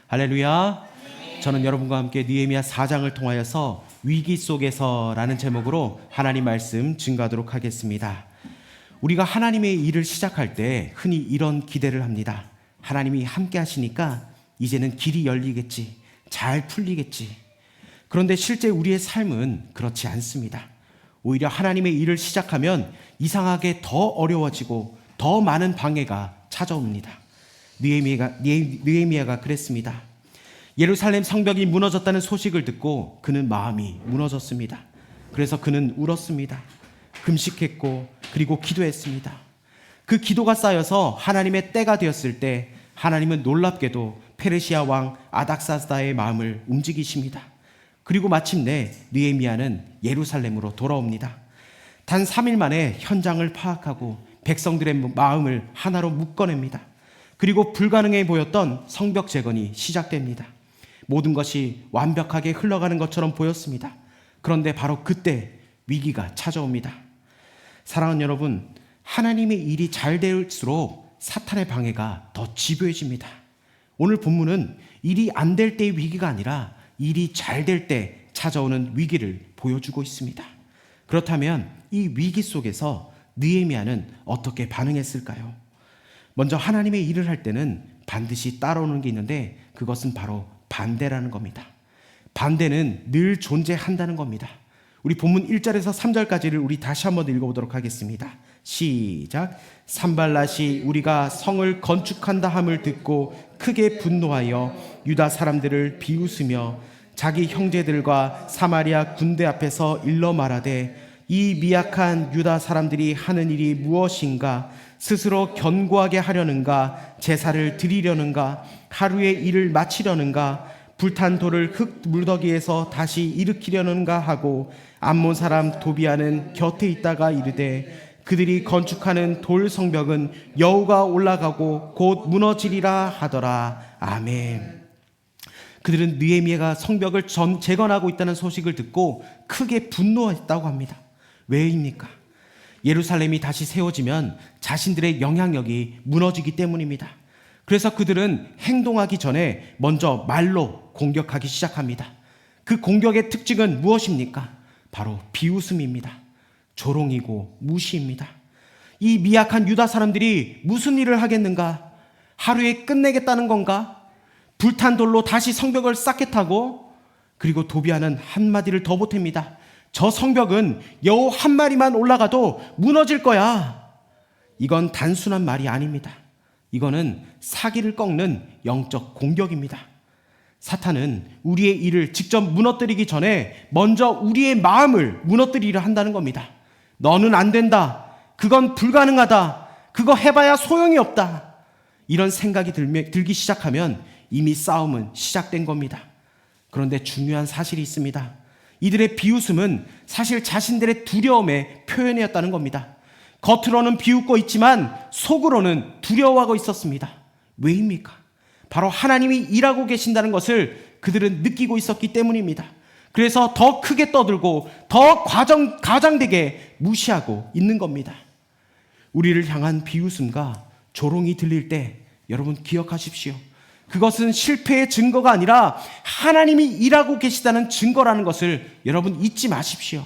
할렐루야. 저는 여러분과 함께 느헤미야 4장을 통하여서 위기 속에서라는 제목으로 하나님 말씀 증거하도록 하겠습니다. 우리가 하나님의 일을 시작할 때 흔히 이런 기대를 합니다. 하나님이 함께 하시니까 이제는 길이 열리겠지, 잘 풀리겠지. 그런데 실제 우리의 삶은 그렇지 않습니다. 오히려 하나님의 일을 시작하면 이상하게 더 어려워지고 더 많은 방해가 찾아옵니다. 느헤미야가 그랬습니다. 예루살렘 성벽이 무너졌다는 소식을 듣고 그는 마음이 무너졌습니다. 그래서 그는 울었습니다. 금식했고 그리고 기도했습니다. 그 기도가 쌓여서 하나님의 때가 되었을 때 하나님은 놀랍게도 페르시아 왕 아닥사스다의 마음을 움직이십니다. 그리고 마침내 느헤미야는 예루살렘으로 돌아옵니다. 단 3일 만에 현장을 파악하고 백성들의 마음을 하나로 묶어냅니다. 그리고 불가능해 보였던 성벽 재건이 시작됩니다. 모든 것이 완벽하게 흘러가는 것처럼 보였습니다. 그런데 바로 그때 위기가 찾아옵니다. 사랑하는 여러분, 하나님의 일이 잘 될수록 사탄의 방해가 더 집요해집니다. 오늘 본문은 일이 안 될 때의 위기가 아니라 일이 잘 될 때 찾아오는 위기를 보여주고 있습니다. 그렇다면 이 위기 속에서 느헤미야는 어떻게 반응했을까요? 먼저 하나님의 일을 할 때는 반드시 따라오는 게 있는데 그것은 바로 반대라는 겁니다. 반대는 늘 존재한다는 겁니다. 우리 본문 1절에서 3절까지를 우리 다시 한번 읽어보도록 하겠습니다. 시작. 산발랏이 우리가 성을 건축한다 함을 듣고 크게 분노하여 유다 사람들을 비웃으며 자기 형제들과 사마리아 군대 앞에서 일러 말하되 이 미약한 유다 사람들이 하는 일이 무엇인가? 스스로 견고하게 하려는가? 제사를 드리려는가? 하루의 일을 마치려는가? 불탄 돌을 흙 무더기에서 다시 일으키려는가 하고 암몬 사람 도비아는 곁에 있다가 이르되 그들이 건축하는 돌 성벽은 여호가 올라가고 곧 무너지리라 하더라. 아멘. 그들은 느헤미야가 성벽을 재건하고 있다는 소식을 듣고 크게 분노했다고 합니다. 왜입니까? 예루살렘이 다시 세워지면 자신들의 영향력이 무너지기 때문입니다. 그래서 그들은 행동하기 전에 먼저 말로 공격하기 시작합니다. 그 공격의 특징은 무엇입니까? 바로 비웃음입니다. 조롱이고 무시입니다. 이 미약한 유다 사람들이 무슨 일을 하겠는가? 하루에 끝내겠다는 건가? 불탄 돌로 다시 성벽을 쌓겠다고? 그리고 도비아는 한마디를 더 보탭니다. 저 성벽은 여호 한 마리만 올라가도 무너질 거야. 이건 단순한 말이 아닙니다. 이거는 사기를 꺾는 영적 공격입니다. 사탄은 우리의 일을 직접 무너뜨리기 전에 먼저 우리의 마음을 무너뜨리려 한다는 겁니다. 너는 안 된다. 그건 불가능하다. 그거 해봐야 소용이 없다. 이런 생각이 들기 시작하면 이미 싸움은 시작된 겁니다. 그런데 중요한 사실이 있습니다. 이들의 비웃음은 사실 자신들의 두려움의 표현이었다는 겁니다. 겉으로는 비웃고 있지만 속으로는 두려워하고 있었습니다. 왜입니까? 바로 하나님이 일하고 계신다는 것을 그들은 느끼고 있었기 때문입니다. 그래서 더 크게 떠들고 더 과장되게 무시하고 있는 겁니다. 우리를 향한 비웃음과 조롱이 들릴 때 여러분 기억하십시오. 그것은 실패의 증거가 아니라 하나님이 일하고 계시다는 증거라는 것을 여러분 잊지 마십시오.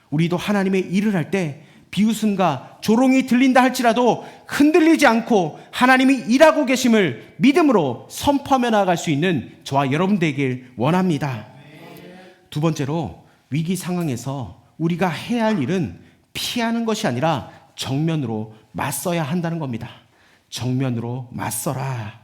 우리도 하나님의 일을 할 때 비웃음과 조롱이 들린다 할지라도 흔들리지 않고 하나님이 일하고 계심을 믿음으로 선포하며 나아갈 수 있는 저와 여러분 되길 원합니다. 두 번째로 위기 상황에서 우리가 해야 할 일은 피하는 것이 아니라 정면으로 맞서야 한다는 겁니다. 정면으로 맞서라.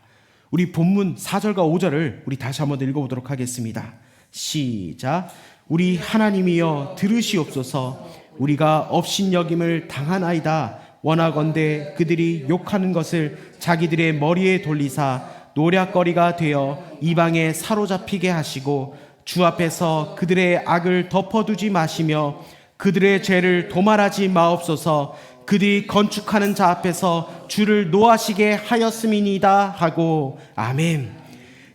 우리 본문 4절과 5절을 우리 다시 한번 읽어보도록 하겠습니다. 시작. 우리 하나님이여 들으시옵소서. 우리가 업신여김을 당하나이다. 원하건대 그들이 욕하는 것을 자기들의 머리에 돌리사 노략거리가 되어 이방에 사로잡히게 하시고 주 앞에서 그들의 악을 덮어두지 마시며 그들의 죄를 도말하지 마옵소서. 그들이 건축하는 자 앞에서 주를 노하시게 하였음이니이다 하고. 아멘.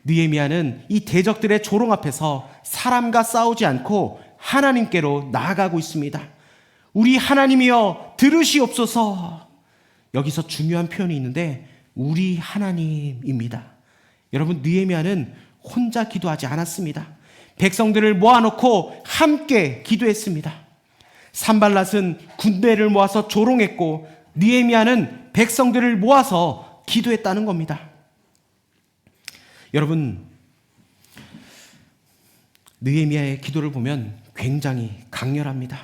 느헤미야는 이 대적들의 조롱 앞에서 사람과 싸우지 않고 하나님께로 나아가고 있습니다. 우리 하나님이여 들으시옵소서. 여기서 중요한 표현이 있는데 우리 하나님입니다. 여러분, 느헤미야는 혼자 기도하지 않았습니다. 백성들을 모아놓고 함께 기도했습니다. 산발랏은 군대를 모아서 조롱했고 느헤미야는 백성들을 모아서 기도했다는 겁니다. 여러분, 느헤미야의 기도를 보면 굉장히 강렬합니다.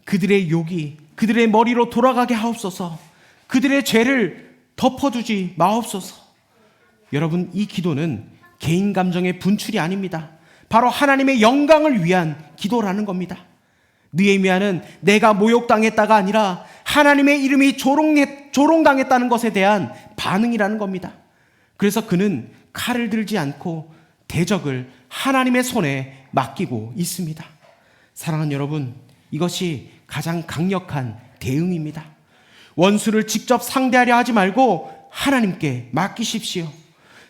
그들의 욕이 그들의 머리로 돌아가게 하옵소서. 그들의 죄를 덮어주지 마옵소서. 여러분, 이 기도는 개인 감정의 분출이 아닙니다. 바로 하나님의 영광을 위한 기도라는 겁니다. 느헤미야는 내가 모욕당했다가 아니라 하나님의 이름이 조롱당했다는 것에 대한 반응이라는 겁니다. 그래서 그는 칼을 들지 않고 대적을 하나님의 손에 맡기고 있습니다. 사랑하는 여러분, 이것이 가장 강력한 대응입니다. 원수를 직접 상대하려 하지 말고 하나님께 맡기십시오.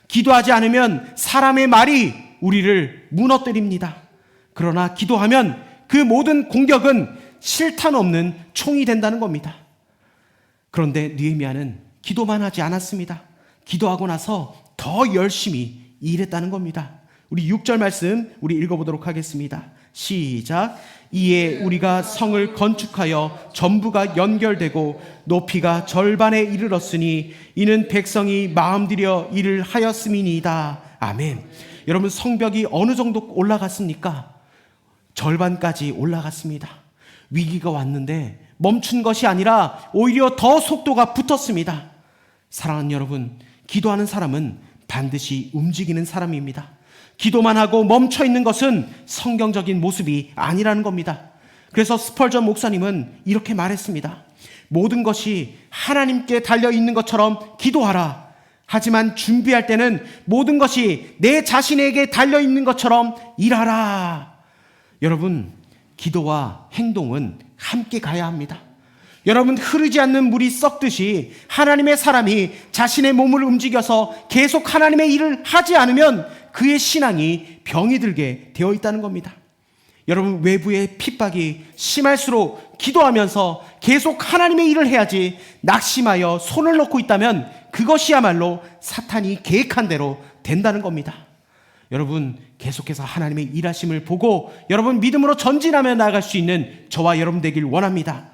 기도하지 않으면 사람의 말이 우리를 무너뜨립니다. 그러나 기도하면 그 모든 공격은 실탄 없는 총이 된다는 겁니다. 그런데 느헤미야는 기도만 하지 않았습니다. 기도하고 나서 더 열심히 일했다는 겁니다. 우리 6절 말씀 우리 읽어보도록 하겠습니다. 시작. 이에 우리가 성을 건축하여 전부가 연결되고 높이가 절반에 이르렀으니 이는 백성이 마음들여 일을 하였음이니이다. 아멘. 여러분, 성벽이 어느 정도 올라갔습니까? 절반까지 올라갔습니다. 위기가 왔는데 멈춘 것이 아니라 오히려 더 속도가 붙었습니다. 사랑하는 여러분, 기도하는 사람은 반드시 움직이는 사람입니다. 기도만 하고 멈춰 있는 것은 성경적인 모습이 아니라는 겁니다. 그래서 스펄전 목사님은 이렇게 말했습니다. 모든 것이 하나님께 달려 있는 것처럼 기도하라. 하지만 준비할 때는 모든 것이 내 자신에게 달려 있는 것처럼 일하라. 여러분, 기도와 행동은 함께 가야 합니다. 여러분, 흐르지 않는 물이 썩듯이 하나님의 사람이 자신의 몸을 움직여서 계속 하나님의 일을 하지 않으면 그의 신앙이 병이 들게 되어 있다는 겁니다. 여러분, 외부의 핍박이 심할수록 기도하면서 계속 하나님의 일을 해야지 낙심하여 손을 놓고 있다면 그것이야말로 사탄이 계획한 대로 된다는 겁니다. 여러분, 계속해서 하나님의 일하심을 보고 여러분 믿음으로 전진하며 나아갈 수 있는 저와 여러분 되길 원합니다.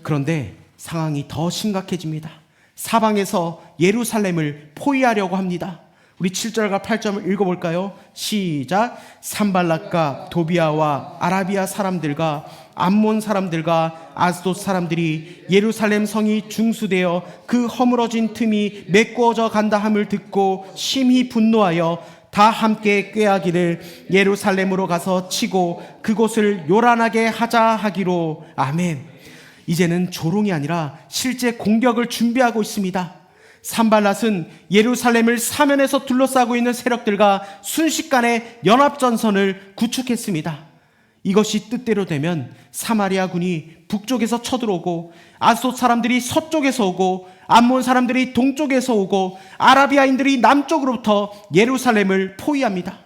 그런데 상황이 더 심각해집니다. 사방에서 예루살렘을 포위하려고 합니다. 우리 7절과 8절을 읽어볼까요? 시작. 산발랏과 도비아와 아라비아 사람들과 암몬 사람들과 아스돗 사람들이 예루살렘 성이 중수되어 그 허물어진 틈이 메꾸어져 간다 함을 듣고 심히 분노하여 다 함께 꾀하기를 예루살렘으로 가서 치고 그곳을 요란하게 하자 하기로. 아멘. 이제는 조롱이 아니라 실제 공격을 준비하고 있습니다. 산발랏은 예루살렘을 사면에서 둘러싸고 있는 세력들과 순식간에 연합전선을 구축했습니다. 이것이 뜻대로 되면 사마리아 군이 북쪽에서 쳐들어오고 아스돗 사람들이 서쪽에서 오고 암몬 사람들이 동쪽에서 오고 아라비아인들이 남쪽으로부터 예루살렘을 포위합니다.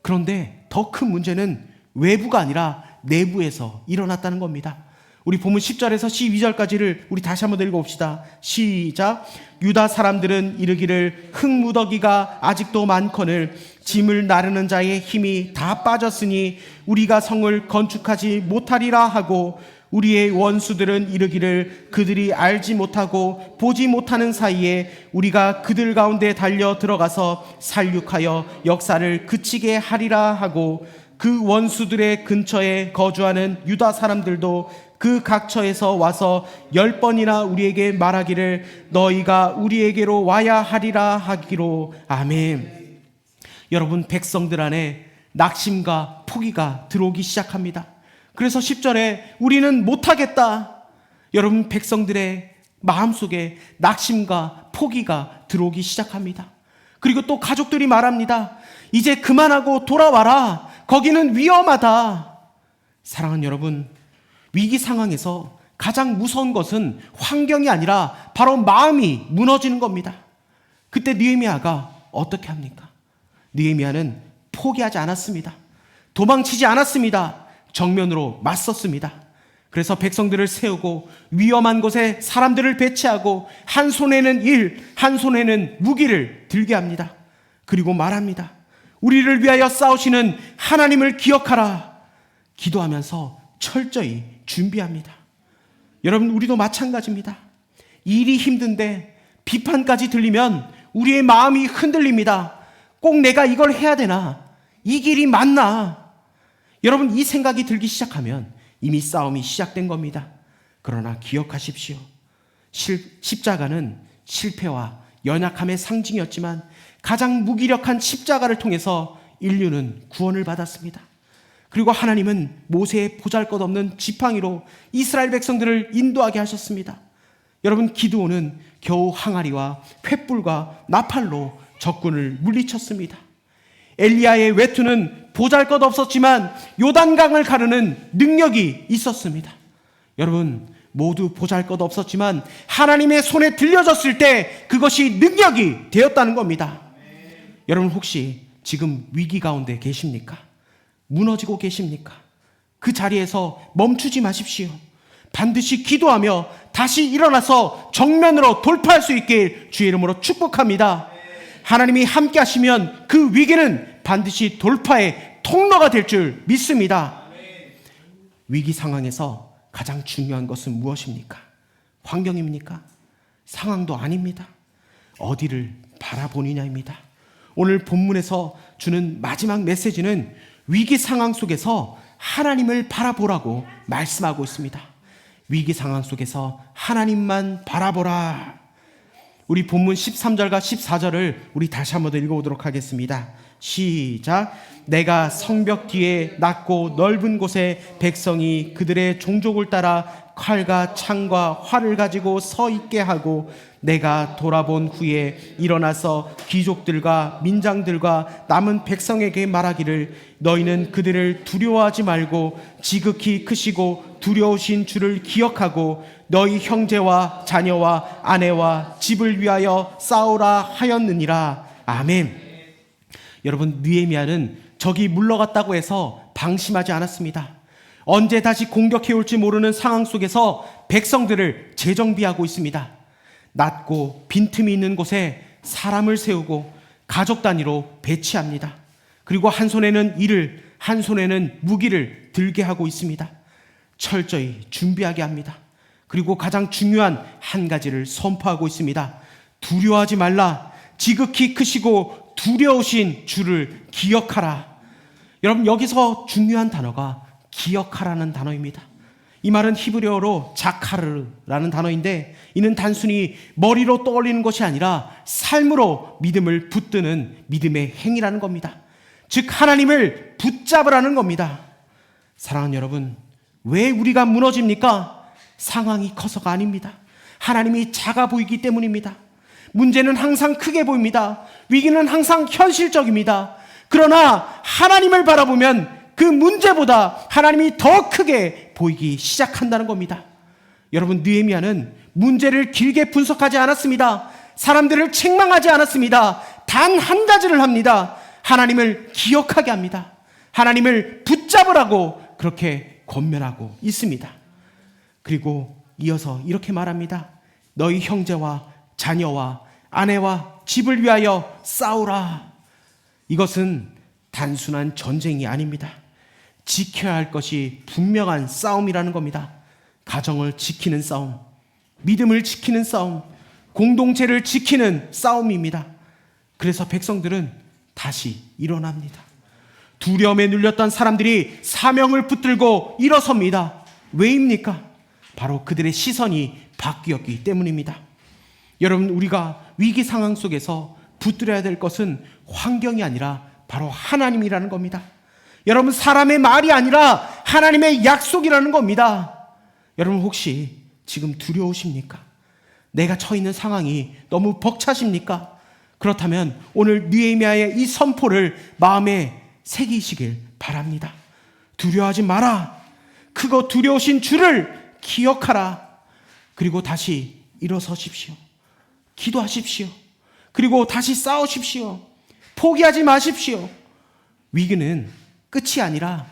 그런데 더 큰 문제는 외부가 아니라 내부에서 일어났다는 겁니다. 우리 본문 10절에서 12절까지를 우리 다시 한번 읽어봅시다. 시작. 유다 사람들은 이르기를 흙무더기가 아직도 많거늘 짐을 나르는 자의 힘이 다 빠졌으니 우리가 성을 건축하지 못하리라 하고, 우리의 원수들은 이르기를 그들이 알지 못하고 보지 못하는 사이에 우리가 그들 가운데 달려 들어가서 살육하여 역사를 그치게 하리라 하고, 그 원수들의 근처에 거주하는 유다 사람들도 그 각처에서 와서 10번이나 우리에게 말하기를 너희가 우리에게로 와야 하리라 하기로. 아멘. 여러분, 백성들 안에 낙심과 포기가 들어오기 시작합니다. 그래서 10절에 우리는 못하겠다. 여러분, 백성들의 마음속에 낙심과 포기가 들어오기 시작합니다. 그리고 또 가족들이 말합니다. 이제 그만하고 돌아와라. 거기는 위험하다. 사랑하는 여러분, 위기 상황에서 가장 무서운 것은 환경이 아니라 바로 마음이 무너지는 겁니다. 그때 느헤미야가 어떻게 합니까? 느헤미야는 포기하지 않았습니다. 도망치지 않았습니다. 정면으로 맞섰습니다. 그래서 백성들을 세우고 위험한 곳에 사람들을 배치하고 한 손에는 일, 한 손에는 무기를 들게 합니다. 그리고 말합니다. 우리를 위하여 싸우시는 하나님을 기억하라. 기도하면서 철저히 준비합니다. 여러분, 우리도 마찬가지입니다. 일이 힘든데 비판까지 들리면 우리의 마음이 흔들립니다. 꼭 내가 이걸 해야 되나? 이 길이 맞나? 여러분, 이 생각이 들기 시작하면 이미 싸움이 시작된 겁니다. 그러나 기억하십시오. 십자가는 실패와 연약함의 상징이었지만 가장 무기력한 십자가를 통해서 인류는 구원을 받았습니다. 그리고 하나님은 모세의 보잘것없는 지팡이로 이스라엘 백성들을 인도하게 하셨습니다. 여러분, 기드온은 겨우 항아리와 횃불과 나팔로 적군을 물리쳤습니다. 엘리야의 외투는 보잘것없었지만 요단강을 가르는 능력이 있었습니다. 여러분, 모두 보잘것없었지만 하나님의 손에 들려졌을 때 그것이 능력이 되었다는 겁니다. 여러분, 혹시 지금 위기 가운데 계십니까? 무너지고 계십니까? 그 자리에서 멈추지 마십시오. 반드시 기도하며 다시 일어나서 정면으로 돌파할 수 있길 주의 이름으로 축복합니다. 하나님이 함께 하시면 그 위기는 반드시 돌파의 통로가 될 줄 믿습니다. 위기 상황에서 가장 중요한 것은 무엇입니까? 환경입니까? 상황도 아닙니다. 어디를 바라보느냐입니다. 오늘 본문에서 주는 마지막 메시지는 위기 상황 속에서 하나님을 바라보라고 말씀하고 있습니다. 위기 상황 속에서 하나님만 바라보라. 우리 본문 13절과 14절을 우리 다시 한번 더 읽어보도록 하겠습니다. 시작. 내가 성벽 뒤에 낮고 넓은 곳에 백성이 그들의 종족을 따라 칼과 창과 활을 가지고 서 있게 하고 내가 돌아본 후에 일어나서 귀족들과 민장들과 남은 백성에게 말하기를 너희는 그들을 두려워하지 말고 지극히 크시고 두려우신 주를 기억하고 너희 형제와 자녀와 아내와 집을 위하여 싸우라 하였느니라. 아멘. 여러분, 느헤미야는 적이 물러갔다고 해서 방심하지 않았습니다. 언제 다시 공격해 올지 모르는 상황 속에서 백성들을 재정비하고 있습니다. 낮고 빈틈이 있는 곳에 사람을 세우고 가족 단위로 배치합니다. 그리고 한 손에는 이를, 한 손에는 무기를 들게 하고 있습니다. 철저히 준비하게 합니다. 그리고 가장 중요한 한 가지를 선포하고 있습니다. 두려워하지 말라. 지극히 크시고 두려우신 주를 기억하라. 여러분, 여기서 중요한 단어가 기억하라는 단어입니다. 이 말은 히브리어로 자카르라는 단어인데 이는 단순히 머리로 떠올리는 것이 아니라 삶으로 믿음을 붙드는 믿음의 행위라는 겁니다. 즉 하나님을 붙잡으라는 겁니다. 사랑하는 여러분, 왜 우리가 무너집니까? 상황이 커서가 아닙니다. 하나님이 작아 보이기 때문입니다. 문제는 항상 크게 보입니다. 위기는 항상 현실적입니다. 그러나 하나님을 바라보면 그 문제보다 하나님이 더 크게 보이기 시작한다는 겁니다. 여러분, 느헤미야는 문제를 길게 분석하지 않았습니다. 사람들을 책망하지 않았습니다. 단 한 가지를 합니다. 하나님을 기억하게 합니다. 하나님을 붙잡으라고 그렇게 권면하고 있습니다. 그리고 이어서 이렇게 말합니다. 너희 형제와 자녀와 아내와 집을 위하여 싸우라. 이것은 단순한 전쟁이 아닙니다. 지켜야 할 것이 분명한 싸움이라는 겁니다. 가정을 지키는 싸움, 믿음을 지키는 싸움, 공동체를 지키는 싸움입니다. 그래서 백성들은 다시 일어납니다. 두려움에 눌렸던 사람들이 사명을 붙들고 일어섭니다. 왜입니까? 바로 그들의 시선이 바뀌었기 때문입니다. 여러분, 우리가 위기 상황 속에서 붙들어야 될 것은 환경이 아니라 바로 하나님이라는 겁니다. 여러분, 사람의 말이 아니라 하나님의 약속이라는 겁니다. 여러분, 혹시 지금 두려우십니까? 내가 처해 있는 상황이 너무 벅차십니까? 그렇다면 오늘 느헤미야의 이 선포를 마음에 새기시길 바랍니다. 두려워하지 마라. 크고 두려우신 주를 기억하라. 그리고 다시 일어서십시오. 기도하십시오. 그리고 다시 싸우십시오. 포기하지 마십시오. 위기는 끝이 아니라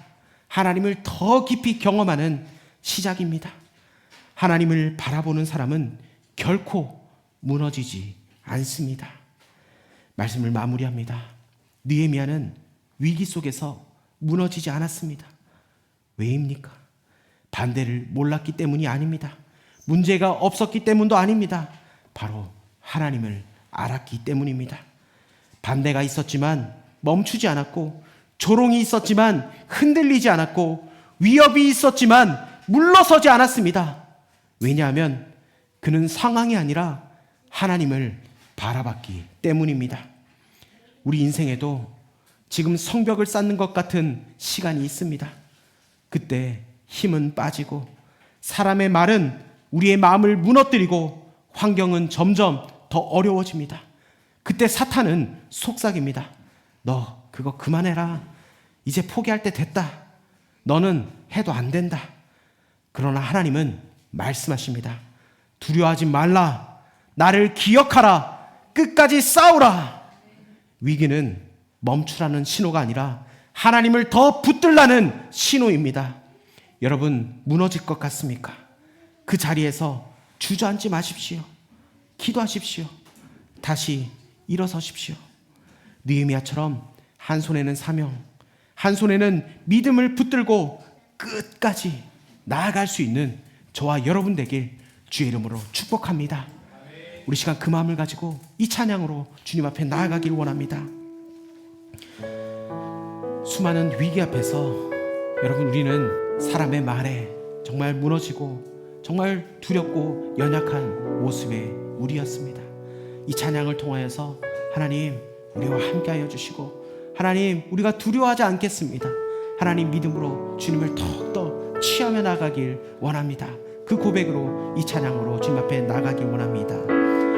하나님을 더 깊이 경험하는 시작입니다. 하나님을 바라보는 사람은 결코 무너지지 않습니다. 말씀을 마무리합니다. 느헤미야는 위기 속에서 무너지지 않았습니다. 왜입니까? 반대를 몰랐기 때문이 아닙니다. 문제가 없었기 때문도 아닙니다. 바로 하나님을 알았기 때문입니다. 반대가 있었지만 멈추지 않았고, 조롱이 있었지만 흔들리지 않았고, 위협이 있었지만 물러서지 않았습니다. 왜냐하면 그는 상황이 아니라 하나님을 바라봤기 때문입니다. 우리 인생에도 지금 성벽을 쌓는 것 같은 시간이 있습니다. 그때 힘은 빠지고, 사람의 말은 우리의 마음을 무너뜨리고, 환경은 점점 더 어려워집니다. 그때 사탄은 속삭입니다. 너 그거 그만해라. 이제 포기할 때 됐다. 너는 해도 안 된다. 그러나 하나님은 말씀하십니다. 두려워하지 말라. 나를 기억하라. 끝까지 싸우라. 위기는 멈추라는 신호가 아니라 하나님을 더 붙들라는 신호입니다. 여러분, 무너질 것 같습니까? 그 자리에서 주저앉지 마십시오. 기도하십시오. 다시 일어서십시오. 느헤미야처럼 한 손에는 사명, 한 손에는 믿음을 붙들고 끝까지 나아갈 수 있는 저와 여러분 되길 주의 이름으로 축복합니다. 우리 시간 그 마음을 가지고 이 찬양으로 주님 앞에 나아가길 원합니다. 수많은 위기 앞에서 여러분, 우리는 사람의 말에 정말 무너지고 정말 두렵고 연약한 모습의 우리였습니다. 이 찬양을 통하여서 하나님, 우리와 함께하여 주시고, 하나님, 우리가 두려워하지 않겠습니다. 하나님, 믿음으로 주님을 더욱더 취하며 나가길 원합니다. 그 고백으로 이 찬양으로 주님 앞에 나가길 원합니다.